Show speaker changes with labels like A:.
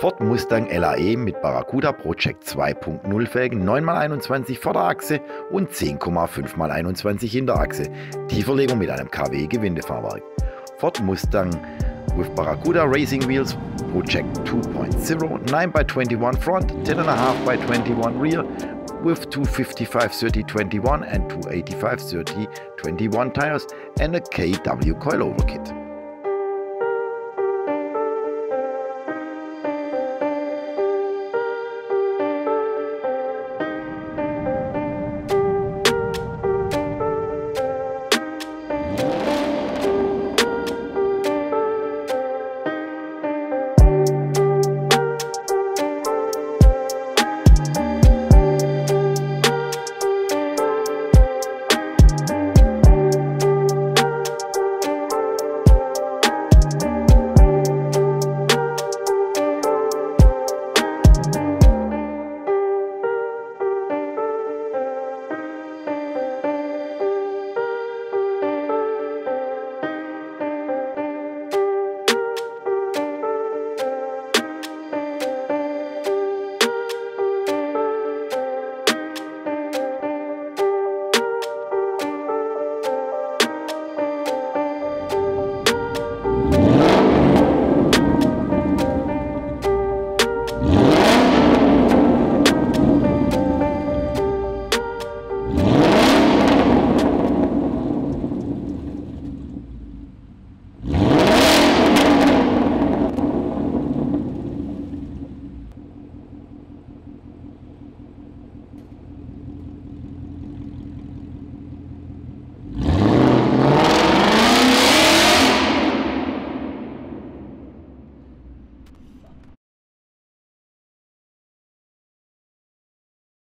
A: Ford Mustang LAE mit Barracuda Project 2.0 Felgen, 9x21 Vorderachse und 10,5x21 Hinterachse. Tieferlegung mit einem kW Gewindefahrwerk. Ford Mustang with Barracuda Racing Wheels Project 2.0, 9x21 front, 10.5x21 rear, with 255/30/21 and 285/30/21 tires and a KW coilover kit.